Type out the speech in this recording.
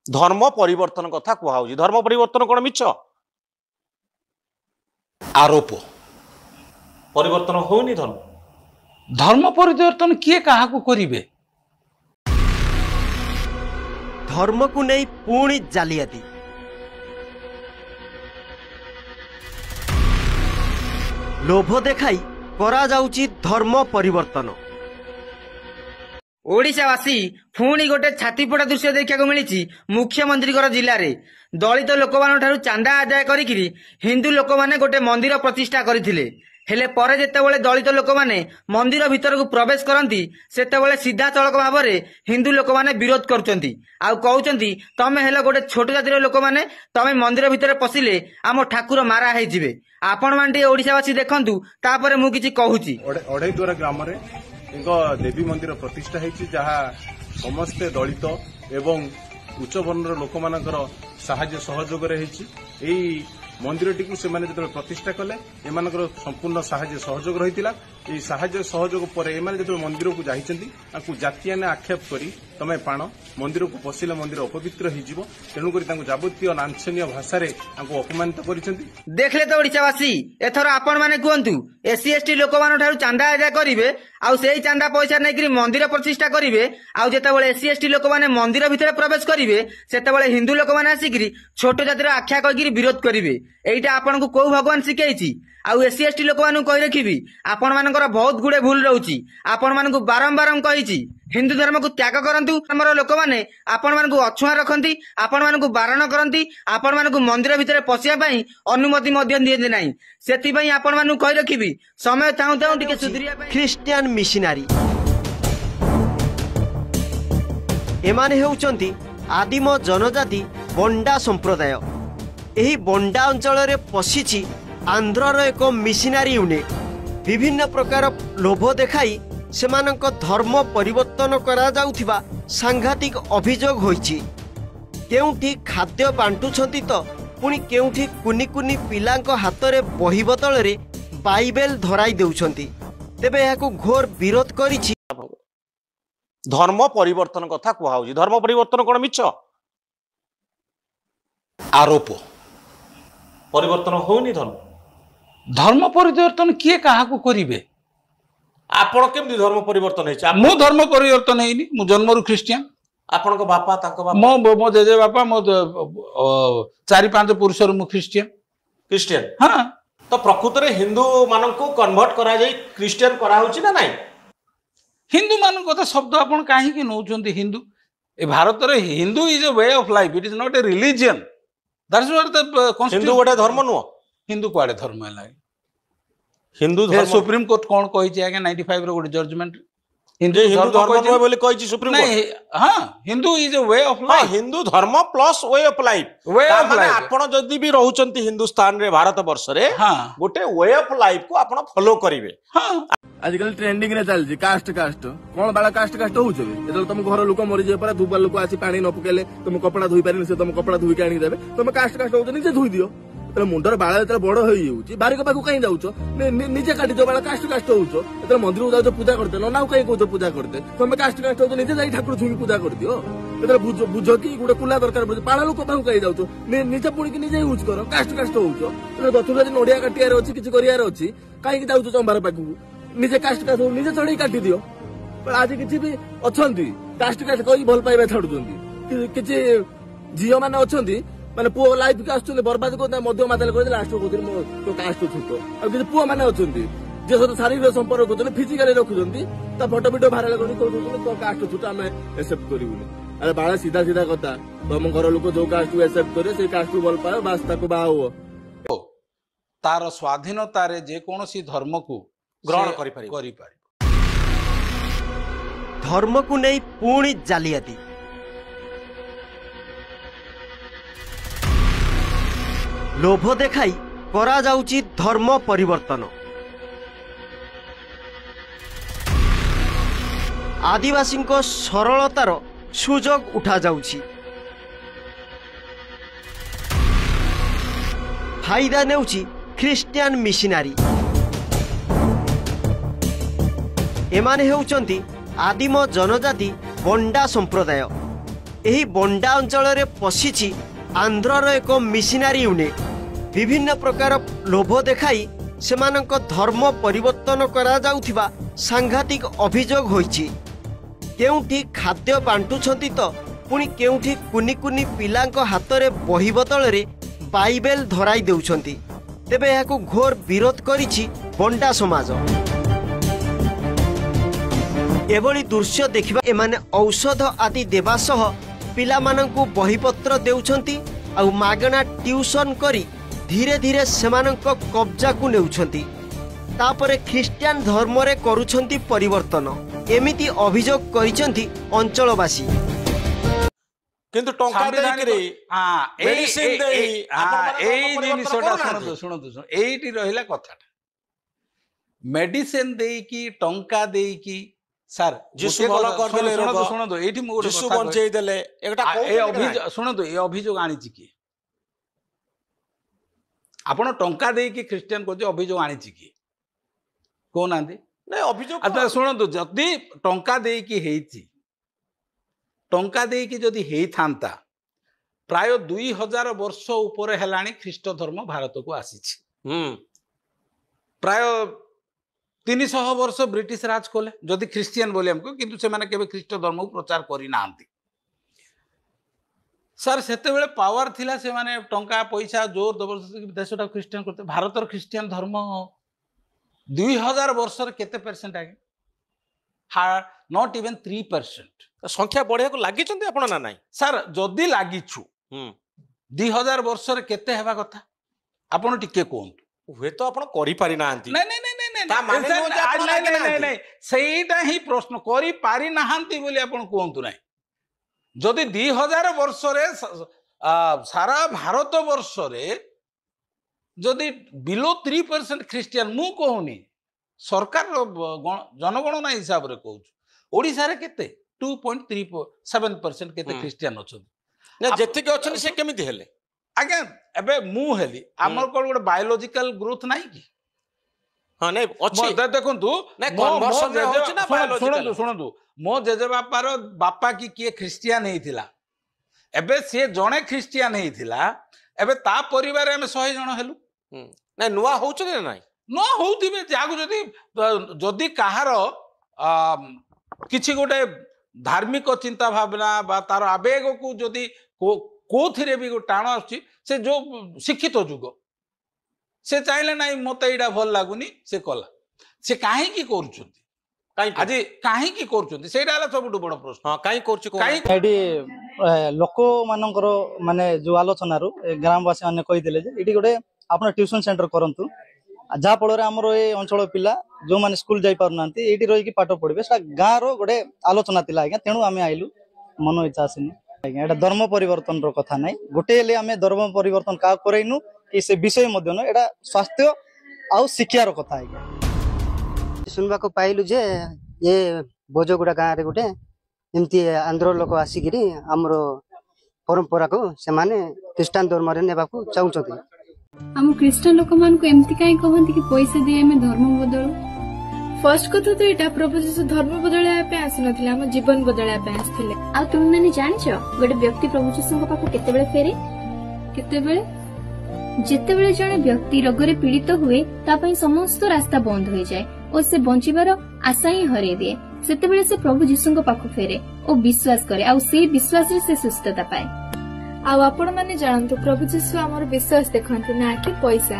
धर्म परिवर्तन कथा कहूँ धर्म परिवर्तन कौन मिछ आरोप परिवर्तन होनी धर्म धर्म परिवर्तन किए कहा करिवे धर्म को नहीं पुणी जालियाती लोभ देखाई करा जाउची धर्म परिवर्तन ओडिशावासी पुणी गोटे छातीपड़ा दृश्य देखा मिली मुख्यमंत्री जिले में दलित लोक मान चांदा आदाय करी हिंदू लोक मैंने गोटे मंदिर प्रतिष्ठा करथिले हेले परे जेतेबेले दलित लोक माने मंदिर भीतर को प्रवेश करती सेतेबेले सीधा सड़क भाव में हिंदू लोक माने विरोध करुचंती आउ कहउचंती तमे हेले गोटे छोट जातिर लोक माने तमे मंदिर भीतर पशिले आम ठाकुर मारा हे जिवे आपण मानटी ओडिशावासी देखंतु तापरे मु किछि कहूची अढ़ई द्वारा ग्राम रे देवी मंदिर प्रतिष्ठा है जहाँ समस्ते दलित एवं उच्च वर्णर लोक मानकर साहाय्य सहयोग रही मंदिर टी से जो प्रतिष्ठा कले एम संपूर्ण साहाय्य सहयोग रही साहाय्य सहयोग पर एम जो मंदिर को जाती जातियाने आक्षेप करी तमे पाण मंदिर को पशिले मंदिर अपवित्र हो तेणुक जावतीय लांछनीय भाषा अपमानित कर देखले तो ओडिशावासी एथर आपण माने कहतु एससी एसटी लोक मान चांदा आदाय करेंगे आउ से चांदा पैसा नहीं मंदिर प्रतिष्ठा करेंगे आउ जितेबाला एससी एसटी लोक मैंने मंदिर भितर प्रवेश करेंगे से हिंदू लोक मैंने आसिक छोट जातिर आख्या कहीकि विरोध करेंगे एटा आपन को कौ भगवान शिखाई आउ एससी एसटी लोक मान कही रखी आपण मानकर बहुत गुड़े भूल रोची आपण मान बारंबार कही हिंदू धर्म को त्याग करंतु हमर लोक माने आपण मान अछुआ रखती आपण मान बारण करती आपण मान मंदिर भितर पशिया पई अनुमति मध्य दिए ना से आपण मान कही रखी समय थाऊ थाऊ टिके सुधरिया ख्रिस्टियन मिशनारी एमाने हेउचंती आदिम जनजाति बंडा संप्रदाय एही बंडा अंचल रे पशिछि आंध्रर एक मिशनारी यूनिट विभिन्न प्रकार लोभ देखाई सेमानक धर्म परिवर्तन करा जाउथिबा सांघातिक अभियोग होईछि केउठी खाद्य बांटुछंती तो पुणी केउठी कुनी कुनी पिलांक हाथ रे बही बदल रे बाइबेल धराई देउछंती तेबे याकू घोर विरोध करिछि धर्म परिवर्तन कथा कहूँ धर्म परिवर्तन कौन मिछ आरोप परिवर्तन होनी धर्म धर्म परिवर्तन किए कहा करिवे आपण केमती धर्म परिवर्तन है मो धर्म परिवर्तन है मु जन्मरु ख्रिस्टियन आपण को बापा ताको बापा मो जेजे बापा मो 4-5 पुरुष मु क्रिश्चियन हाँ तो प्रकृत रे हिंदू मान को कन्वर्ट करा जाई क्रिश्चियन करा होची ना नहीं हिंदू मान कथा शब्द आपण काहे कि नौचंती हिंदू ए भारत रे Hindu is a way of life it is not a religion that's what the Hindu गोटे धर्म नुह हिंदू कुआडे धर्म है हिंदू धर्म सुप्रीम कोर्ट कौन कही आगे 95 रो गोटे जजमेंट हिंदू धर्म बोली कही सुप्रीम कोर्ट हां Hindu is a way of life Hindu धर्म प्लस वे ऑफ लाइफ आपण जदी भी रहउचंती हिंदुस्तान रे भारत वर्ष रे गोटे वे ऑफ लाइफ को आपण फॉलो करिवे हां आजकल ट्रेंडिंग रे चलजी कास्ट कोन बाला कास्ट होउछे एतल तुम घर लोक मरि जे पर दुबा लोक आसी पानी न पकेले तुम कपड़ा धोई पारिन से तुम कपड़ा धोई के आनी देबे तुम कास्ट होउछ निजे धोई दियो तेरे मुंडर बाल जो बड़ हो बारिक पाक कहीं जाऊच निजे काटी दो बाल कास्ट होउछ एतल मंदिर जाऊच पूजा करते ना कहीं कहूच पूजा करते तुम कास्ट होउछ निजे जाई ठाकुर छुई पूजा कर दियो एतल बुझ कि गोटे कुला दरकार बाल लोक पाक कहीं जाऊच निजे पुणी की निजे यूज कर कास्ट होउछ तेरे गथुर जदि नडिया काटियार अछि किछि करियार अछि कहीं जाऊच चंबार पाखु निजे कास्ट निजे चढ़ी काटी दियो आज किसी भी अच्छी कास्ट कही भल पाइबा छाड़ुंट किसी झील मैंने अच्छा माने पुओ लाइफ के आसुचंदी बर्बाद करते मध्य माताल कर लास्ट को तो कास्ट छूट और किसी पुओ मैंने अच्छा जे सहित शारीरिक संपर्क कर फिजिकाली रखुंट फोटो भिडियो भाइराल कर कास्ट छूट आम एक्सेप्ट करूनी अरे बाला सीधा सीधा कथा तुम घर लोक जो कास्ट को एक्सेप्ट करे से कास्ट को भल पाए बास ताको बाहा हुओ तार स्वाधीनता रे जे कोनोसी धर्म को ग्रहण करि धर्म को नहीं पुणी जालियाती लोभ देखाई करा जाउची धर्म परिवर्तन आदिवासी सरलतार सुजोग उठा जाउची फायदा नेउची ख्रिस्टियन मिशनारी एमाने हेउचंती आदिम जनजाति बंडा संप्रदाय ଏହି ବଣ୍ଡା ଅଞ୍ଚଳରେ ପଶିଛି ଆନ୍ଧ୍ରର ଏକ ମିଶନାରୀ ୟୁନିଟ୍। ବିଭିନ୍ନ ପ୍ରକାର ଲୋଭ ଦେଖାଇ ସେମାନଙ୍କ ଧର୍ମ ପରିବର୍ତ୍ତନ କରାଯାଉଥିବା ସାଂଘାତିକ ଅଭିଯୋଗ ହୋଇଛି। କେଉଁଠି ଖାଦ୍ୟ ବାଣ୍ଟୁଛନ୍ତି ତ ପୁଣି କେଉଁଠି କୁନି କୁନି ପିଲାଙ୍କ ହାତରେ ବହି ବଦଳରେ ବାଇବେଲ ଧରାଇ ଦେଉଛନ୍ତି। ତେବେ ଏହାକୁ ଘୋର ବିରୋଧ କରିଛି ବଣ୍ଡା ସମାଜ। ଏଭଳି ଦୃଶ୍ୟ ଦେଖିବା ଏମାନେ ଔଷଧ ଆଦି ଦେବା ସହ ପିଲାମାନଙ୍କୁ ବହିପତ୍ର ଦେଉଛନ୍ତି ଆଉ ମାଗଣା ଟ୍ୟୁସନ କରି ଧୀରେ ଧୀରେ ସେମାନଙ୍କ କବ୍ଜାକୁ ନେଉଛନ୍ତି। ତାପରେ ଖ୍ରୀଷ୍ଟିଆନ ଧର୍ମରେ କରୁଛନ୍ତି ପରିବର୍ତ୍ତନ। ଏମିତି ଅଭିଯୋଗ କରିଛନ୍ତି ଅଞ୍ଚଳବାସୀ। କିନ୍ତୁ ଟଙ୍କା ଦେଇକିରି ମେଡିସିନ ଦେଇ ଏଇ ଜିନିଷଟା ଶୁଣନ୍ତୁ ଏଇଠି ରହିଲା କଥାଟା। ମେଡିସିନ ଦେଇକି ଟଙ୍କା ଦେଇକି ସାର୍ ଯୀଶୁ ଭଲ କରିଦେଲେ, ଶୁଣନ୍ତୁ ଏଇଠି ମୁଁ ଯୀଶୁ ବଞ୍ଚେଇ ଦେଲେ, ଶୁଣନ୍ତୁ ଏ ଅଭିଯୋଗ ଆଣିଛି କିଏ? ଆପଣ ଟଙ୍କା ଦେଇକି ଖ୍ରୀଷ୍ଟିଆନ କରୁଛି, ଅଭିଯୋଗ ଆଣିଛି କିଏ କହୁନାହାନ୍ତି? ନାଇଁ ଅଭିଯୋଗ ଆଚ୍ଛା ଶୁଣନ୍ତୁ, ଯଦି ଟଙ୍କା ଦେଇକି ହେଇଛି, ଟଙ୍କା ଦେଇକି ଯଦି ହେଇଥାନ୍ତା, ପ୍ରାୟ 2000 ବର୍ଷ ଉପରେ ହେଲାଣି ଖ୍ରୀଷ୍ଟ ଧର୍ମ ଭାରତକୁ ଆସିଛି। ପ୍ରାୟ 300 ବର୍ଷ ବ୍ରିଟିଶ ରାଜ କଲେ, ଯଦି ଖ୍ରୀଷ୍ଟିଆନ ବୋଲି ଆମକୁ, କିନ୍ତୁ ସେମାନେ କେବେ ଖ୍ରୀଷ୍ଟ ଧର୍ମକୁ ପ୍ରଚାର କରିନାହାନ୍ତି। ସାର୍ ସେତେବେଳେ ପାୱାର ଥିଲା, ସେମାନେ ଟଙ୍କା ପଇସା ଜୋର ଜବରଦସ୍ତି ଦେଶଟା ଖ୍ରୀଷ୍ଟିଆନ କରିତେ। ଭାରତର ଖ୍ରୀଷ୍ଟିଆନ ଧର୍ମ 2000 ବର୍ଷରେ କେତେ ପରସେଣ୍ଟ ଆଜ୍ଞା? Not even 3%। ସଂଖ୍ୟା ବଢିବାକୁ ଲାଗିଛନ୍ତି ଆପଣ ନା ନାଇଁ? ସାର୍ ଯଦି ଲାଗିଛୁ 2000 ବର୍ଷରେ କେତେ ହେବା କଥା ଆପଣ ଟିକେ କୁହନ୍ତୁ। ହୁଏତ ଆପଣ କରିପାରି ନାହାନ୍ତି। ସେଇଟା ହିଁ ପ୍ରଶ୍ନ, କରିପାରି ନାହାନ୍ତି ବୋଲି ଆପଣ କୁହନ୍ତୁ ନାହିଁ। ଯଦି 2000 ବର୍ଷରେ ସାରା ଭାରତ ବର୍ଷରେ ଯଦି ବିଲୋ 3% ଖ୍ରୀଷ୍ଟିଆନ, ମୁଁ କହୁନି ସରକାର ଜନଗଣନା ହିସାବରେ କହୁଛୁ, ଓଡ଼ିଶାରେ କେତେ 2.37% କେତେ ଖ୍ରୀଷ୍ଟିଆନ ଅଛନ୍ତି। ଯେତିକି ଅଛନ୍ତି ସେ କେମିତି ହେଲେ ଆଜ୍ଞା? ଏବେ ମୁଁ ହେଲି, ଆମର କ'ଣ ଗୋଟେ ବାୟୋଲୋଜିକାଲ ଗ୍ରୋଥ ନାହିଁ କି? ହଁ ନାଇଁ ଅଛି, ଦେଖନ୍ତୁ ଶୁଣନ୍ତୁ, ମୋ ଜେଜେବାପାର ବାପା କି କିଏ ଖ୍ରୀଷ୍ଟିଆନ ହେଇଥିଲା, ଏବେ ସିଏ ଜଣେ ଖ୍ରୀଷ୍ଟିଆନ ହେଇଥିଲା, ଏବେ ତା ପରିବାରରେ ଆମେ 100 ଜଣ ହେଲୁ। ନାଇଁ ନୂଆ ହଉଛନ୍ତି ନା ନାଇଁ? ନୂଆ ହଉଥିବେ, ଯାହାକୁ ଯଦି କାହାର କିଛି ଗୋଟେ ଧାର୍ମିକ ଚିନ୍ତା ଭାବନା ବା ତାର ଆବେଗକୁ ଯଦି କୋଉଥିରେ ବି ଟାଣ ଆସୁଛି, ସେ ଯୋଉ ଶିକ୍ଷିତ ଯୁଗ, ସେ ଚାହିଁଲେ ନାଇଁ ମତେ ଏଇଟା ଭଲ ଲାଗୁନି, ସେ କଲା। ସେ କାହିଁକି କରୁଛନ୍ତି, ଆଜି କାହିଁକି କରୁଛନ୍ତି, ସେଇଟା ହେଲା ସବୁଠୁ ବଡ ପ୍ରଶ୍ନ। କାହିଁ କରୁଛି? ଏଠି ଲୋକମାନଙ୍କର ମାନେ ଯୋଉ ଆଲୋଚନାରୁ ଗ୍ରାମବାସୀ ମାନେ କହିଥିଲେ ଯେ ଏଠି ଗୋଟେ ଆପଣ ଟ୍ୟୁସନ ସେଣ୍ଟର କରନ୍ତୁ, ଯାହା ଫଳରେ ଆମର ଏ ଅଞ୍ଚଳ ପିଲା ଯୋଉମାନେ ସ୍କୁଲ ଯାଇ ପାରୁନାହାନ୍ତି ଏଇଠି ରହିକି ପାଠ ପଢିବେ। ସେଟା ଗାଁର ଗୋଟେ ଆଲୋଚନା ଥିଲା ଆଜ୍ଞା, ତେଣୁ ଆମେ ଆଇଲୁ, ମନ ଇଚ୍ଛା ଆସିନି ଆଜ୍ଞା। ଏଇଟା ଧର୍ମ ପରିବର୍ତ୍ତନର କଥା ନାହିଁ, ଗୋଟେ ହେଲେ ଆମେ ଧର୍ମ ପରିବର୍ତ୍ତନ କାହାକୁ କରେଇନୁ କି ସେ ବିଷୟ ମଧ୍ୟ ନୁହେଁ, ଏଇଟା ସ୍ୱାସ୍ଥ୍ୟ ଆଉ ଶିକ୍ଷାର କଥା ଆଜ୍ଞା। ଶୁଣିବାକୁ ପାଇଲୁ ଯେ ଏ ବୋଜଗୁଡ଼ା ଗାଁରେ ଗୋଟେ ଏମିତି ଆନ୍ଧ୍ର ଲୋକ ଆସିକିରି ଆମର ପରମ୍ପରାକୁ ସେମାନେ ଖ୍ରୀଷ୍ଟାନ ଧର୍ମରେ ନେବାକୁ ଚାହୁଁଛନ୍ତି। ଆମ ଖ୍ରୀଷ୍ଟିଆନ ଲୋକମାନଙ୍କୁ ଏମିତି କାହିଁ କହନ୍ତି କି ପଇସା ଦେଇ ଆମେ ଧର୍ମ ବଦଳୁ? ଫାର୍ଷ୍ଟ କଥା ତ ଏଇଟା, ପ୍ରଭୁ ଯୀଶୁ ଧର୍ମ ବଦଳାଇବା ପାଇଁ ଆସିନଥିଲେ, ଆମ ଜୀବନ ବଦଳାଇବା ପାଇଁ ଆସିଥିଲେ। ଆଉ ତୁମେ ମାନେ ଜାଣିଛ ଗୋଟେ ବ୍ୟକ୍ତି ପ୍ରଭୁ ଯୀଶୁଙ୍କ ପାଖକୁ କେତେବେଳେ ଫେରେ? କେତେବେଳେ? ଯେତେବେଳେ ଜଣେ ବ୍ୟକ୍ତି ରୋଗରେ ପୀଡ଼ିତ ହୁଏ, ତା ପାଇଁ ସମସ୍ତ ରାସ୍ତା ବନ୍ଦ ହୋଇଯାଏ ଓ ସେ ବଞ୍ଚିବାର ଆଶା ହିଁ ହରେଇ ଦିଏ। ସେତେବେଳେ ସେ ପ୍ରଭୁ ଯୀଶୁଙ୍କ ପାଖକୁ ଫେରେ ଓ ବିଶ୍ୱାସ କରେ, ଆଉ ସେଇ ବିଶ୍ୱାସରେ ସେ ସୁସ୍ଥତା ପାଏ। ଆଉ ଆପଣ ମାନେ ଜାଣନ୍ତୁ, ପ୍ରଭୁ ଯୀଶୁ ଆମର ବିଶ୍ୱାସ ଦେଖନ୍ତି, ନା କି ପଇସା।